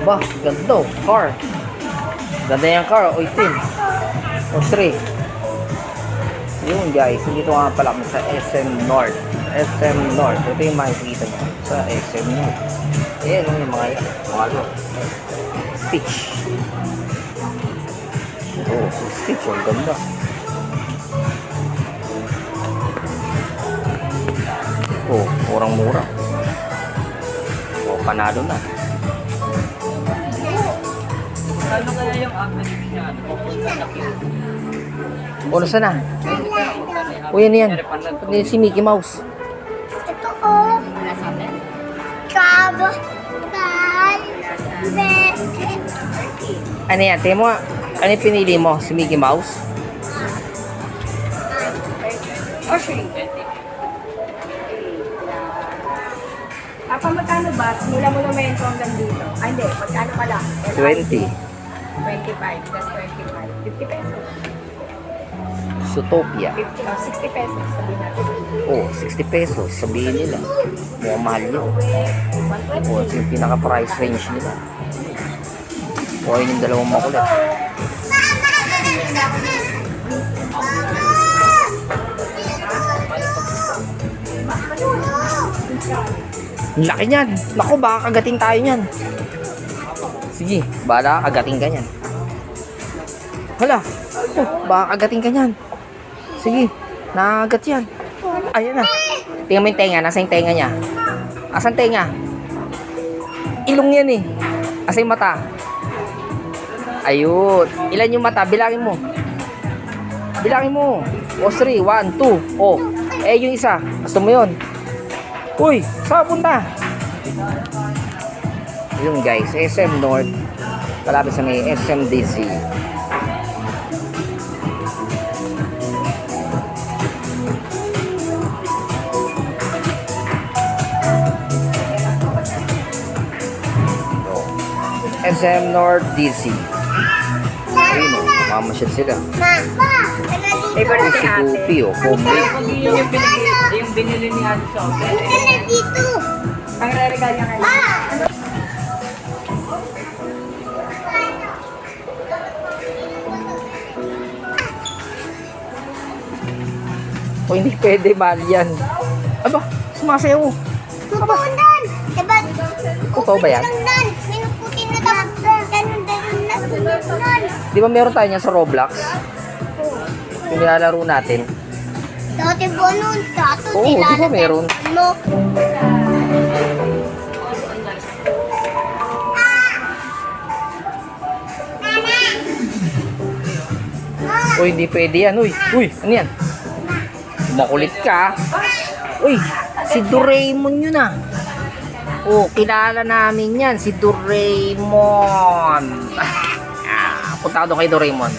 Ba, ganda oh. Car. Ganda yung car. O, itim. O, 3. Yun guys. Dito nga pala kami sa SM North. SM North. Ito yung makikita nyo sa SM North. Ayan yung mga yan. Mga lo. Stitch. Oh, Stitch. Ang ganda. Oh, murang-mura. Oh, panalo na. Ano kaya yung average niya? O, nasa na? O, yan yan. Si Mickey Mouse. Ito oh. Crab. Ano yan? Tingnan mo nga. Ano yung pinili mo? Si Mickey Mouse? Papa, magkano ba? Mula monumento hanggang dito. Ay, hindi. Magkano pala? 20. 25. That's 25. 50 pesos. Zootopia. 50, 60 pesos. Sabihin natin. Oh, 60 pesos. Sabihin nila. Mukhang mahal yun. Oh, ito yung pinaka-price range nila. O, yun yung dalawang makulit. Ang laki niyan. Naku, baka kagating tayo niyan. Sige, bala kagating ka niyan. Hala, oh, baka kagating ka niyan. Sige, nakagat yan. Ayan na. Tingnan mo yung tenga. Nasa yung tenga niya? Asan tenga? Ilong yan eh. Asa yung mata? Ayun. Ilan yung mata? Bilangin mo. Bilangin mo. O, 3, 1, 2. O, eh yung isa. Gusto mo yun? Uy, saan punta? Yun guys, SM North. Kalapit sa may SMDC. SM North DC. Ayun o, mamasyal sila. Favorite Si ni ate. Goofy o, Pobre. Yung binili ni Ate Sophie. Dito. Ang re-regalo niya kayo. O hindi pwede, mahal yan. Aba, sumasayaw. Tutundan. Diba? Totoo ba yan? Tutundan. Minuputin na daw. Ganun na. Tutundan. Di ba meron tayo niyan sa Roblox? Yung nilalaro natin. Dati ba nun? Dato, Oo, di ba meron? Ano? Uy, hindi pwede yan. Uy, uy, ano yan? Makulit ka. Uy, si Doraemon yun ah. Oh, kilala namin yan. Si Doraemon. Punta ka doon kay Doraemon.